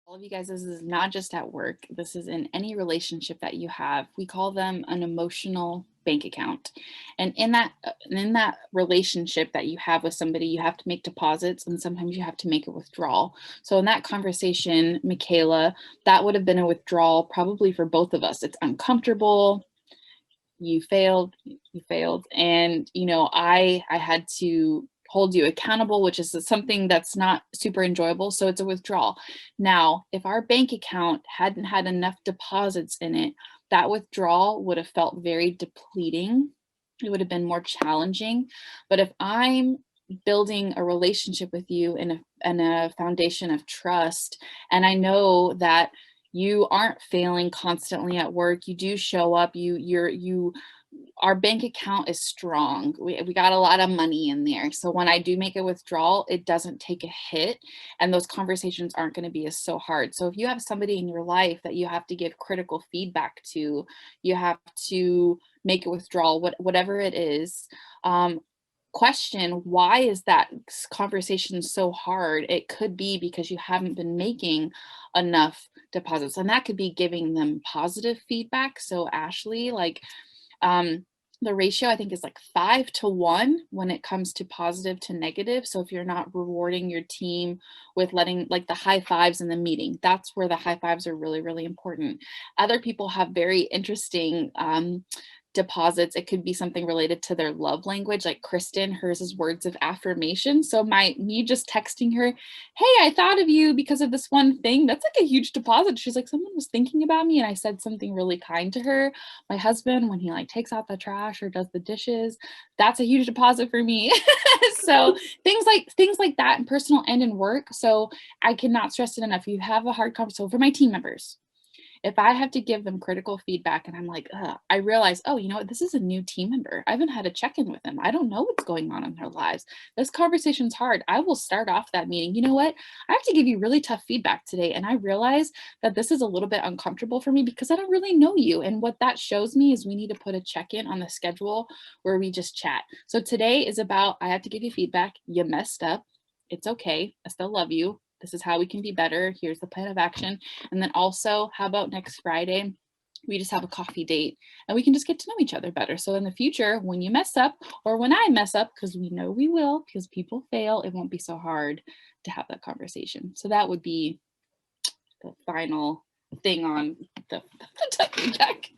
All of you guys, this is not just at work. This is in any relationship that you have. We call them an emotional bank account. And in that relationship that you have with somebody, you have to make deposits and sometimes you have to make a withdrawal. So in that conversation, Michaela, that would have been a withdrawal probably for both of us. It's uncomfortable. You failed, and I had to hold you accountable, which is something that's not super enjoyable, so it's a withdrawal. Now if our bank account hadn't had enough deposits in it, that withdrawal would have felt very depleting. It would have been more challenging. But if I'm building a relationship with you in a foundation of trust, and I know that you aren't failing constantly at work, you do show up, our bank account is strong. We got a lot of money in there. So when I do make a withdrawal, it doesn't take a hit, and those conversations aren't going to be as so hard. So if you have somebody in your life that you have to give critical feedback to, you have to make a withdrawal, whatever it is, question why is that conversation so hard. It could be because you haven't been making enough deposits, and that could be giving them positive feedback. So Ashley, like, um, the ratio I think is like 5 to 1 when it comes to positive to negative. So if you're not rewarding your team with letting like the high fives in the meeting, that's where the high fives are really, really important. Other people have very interesting deposits. It could be something related to their love language. Like Kristen, hers is words of affirmation. So me just texting her, hey, I thought of you because of this one thing, that's like a huge deposit. She's like, someone was thinking about me and I said something really kind to her. My husband, when he like takes out the trash or does the dishes, that's a huge deposit for me. So things like that in personal and in work. So I cannot stress it enough. You have a hard conversation. So for my team members, if I have to give them critical feedback and I'm like, ugh, I realize, oh, you know what? This is a new team member. I haven't had a check in with them. I don't know what's going on in their lives. This conversation's hard. I will start off that meeting. You know what? I have to give you really tough feedback today. And I realize that this is a little bit uncomfortable for me because I don't really know you. And what that shows me is we need to put a check in on the schedule where we just chat. So today is about, I have to give you feedback. You messed up. It's okay. I still love you. This is how we can be better. Here's the plan of action. And then also, how about next Friday? We just have a coffee date and we can just get to know each other better. So in the future, when you mess up or when I mess up, because we know we will, because people fail, it won't be so hard to have that conversation. So that would be the final thing on the, the feedback.